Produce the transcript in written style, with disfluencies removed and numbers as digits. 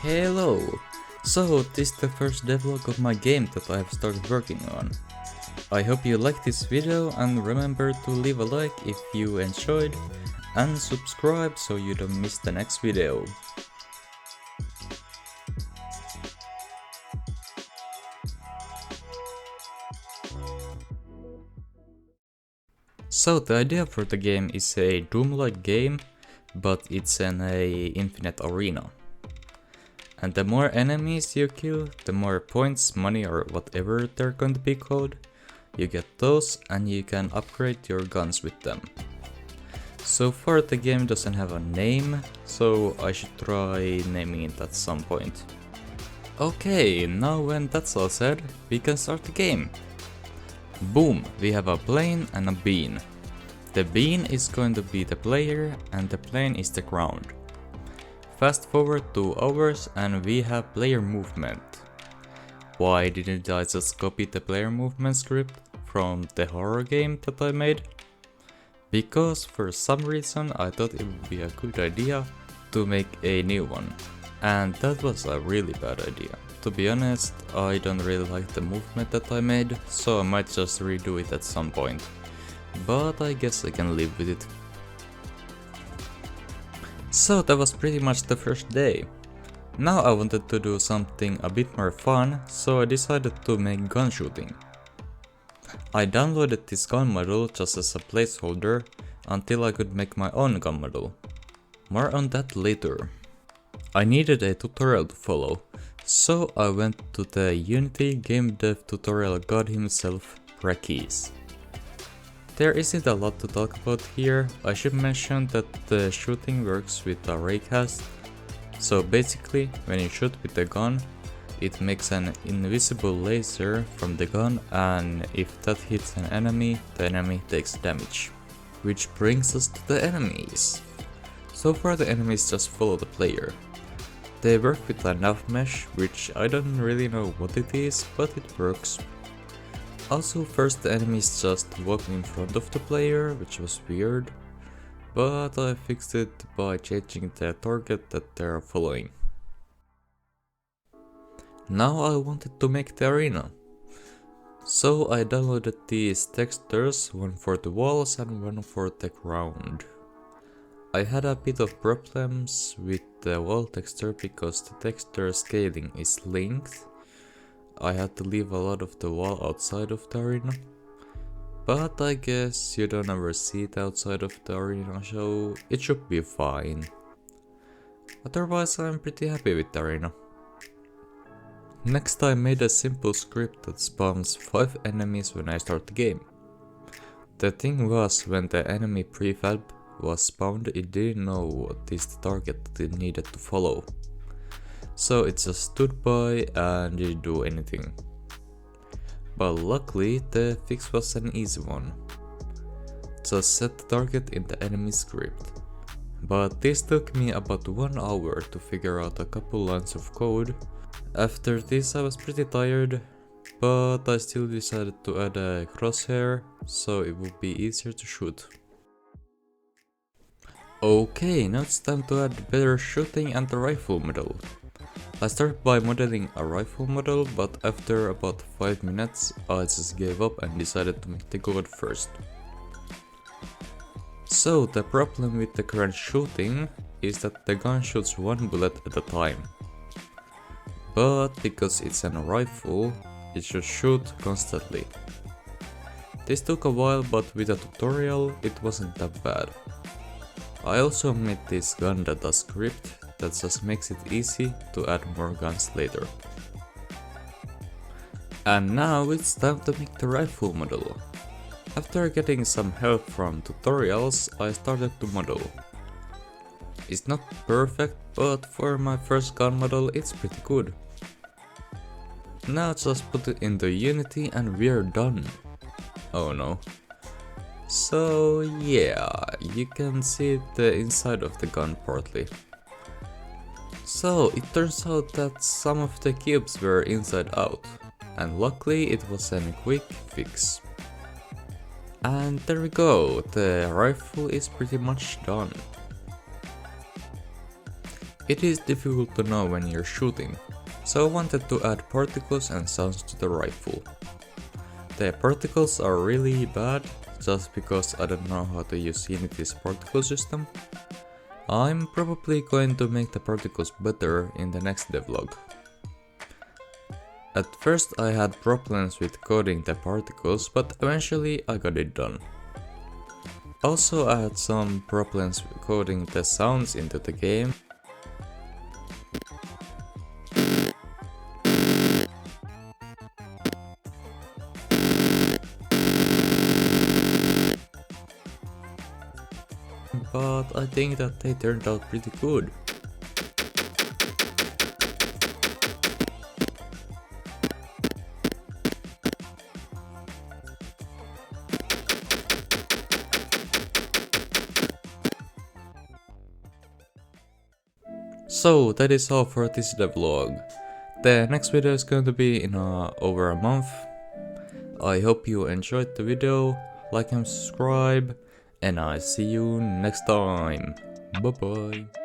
Hello! So, this is the first devlog of my game that I have started working on. I hope you liked this video and remember to leave a like if you enjoyed and subscribe so you don't miss the next video. So the idea for the game is a Doom-like game, but it's in a infinite arena. And the more enemies you kill, the more points, money or whatever they're going to be called, you get those and you can upgrade your guns with them. So far the game doesn't have a name, so I should try naming it at some point. Okay, now when that's all said, we can start the game. Boom, we have a plane and a bean. The bean is going to be the player and the plane is the ground. Fast forward 2 hours and we have player movement. Why didn't I just copy the player movement script from the horror game that I made? Because for some reason I thought it would be a good idea to make a new one. And that was a really bad idea. To be honest, I don't really like the movement that I made, so I might just redo it at some point. But I guess I can live with it. So that was pretty much the first day. Now I wanted to do something a bit more fun, so I decided to make gun shooting. I downloaded this gun model just as a placeholder until I could make my own gun model. More on that later. I needed a tutorial to follow, so I went to the Unity game dev tutorial god himself, Brekkies. There isn't a lot to talk about here. I should mention that the shooting works with a raycast. So basically, when you shoot with the gun, it makes an invisible laser from the gun, and if that hits an enemy, the enemy takes damage. Which brings us to the enemies. So far the enemies just follow the player. They work with a nav mesh, which I don't really know what it is, but it works. Also, first the enemies just walk in front of the player, which was weird, but I fixed it by changing the target that they're following. Now I wanted to make the arena. So I downloaded these textures, one for the walls and one for the ground. I had a bit of problems with the wall texture because the texture scaling is linked. I had to leave a lot of the wall outside of the arena. But I guess you don't ever see it outside of the arena, so it should be fine. Otherwise I'm pretty happy with the arena. Next I made a simple script that spawns 5 enemies when I start the game. The thing was, when the enemy prefab was spawned, it didn't know what is the target that it needed to follow. So it just stood by and didn't do anything. But luckily the fix was an easy one. Just set the target in the enemy script. But this took me about 1 hour to figure out a couple lines of code. After this I was pretty tired, but I still decided to add a crosshair so it would be easier to shoot. Okay, now it's time to add better shooting and the rifle model. I started by modeling a rifle model, but after about 5 minutes I just gave up and decided to make the gun first. So the problem with the current shooting is that the gun shoots 1 bullet at a time. But because it's a rifle, it should shoot constantly. This took a while, but with a tutorial it wasn't that bad. I also made this gun data script that just makes it easy to add more guns later. And now it's time to make the rifle model. After getting some help from tutorials, I started to model. It's not perfect, but for my first gun model it's pretty good. Now just put it into Unity and we're done. Oh no. So yeah, you can see the inside of the gun partly. So it turns out that some of the cubes were inside out, and luckily it was a quick fix. And there we go, the rifle is pretty much done. It is difficult to know when you're shooting, so I wanted to add particles and sounds to the rifle. The particles are really bad, just because I don't know how to use Unity's particle system. I'm probably going to make the particles better in the next devlog. At first I had problems with coding the particles, but eventually I got it done. Also I had some problems with coding the sounds into the game. But I think that they turned out pretty good. So that is all for this devlog. The next video is going to be in over a month. I hope you enjoyed the video, like and subscribe, and I see you next time. Bye bye.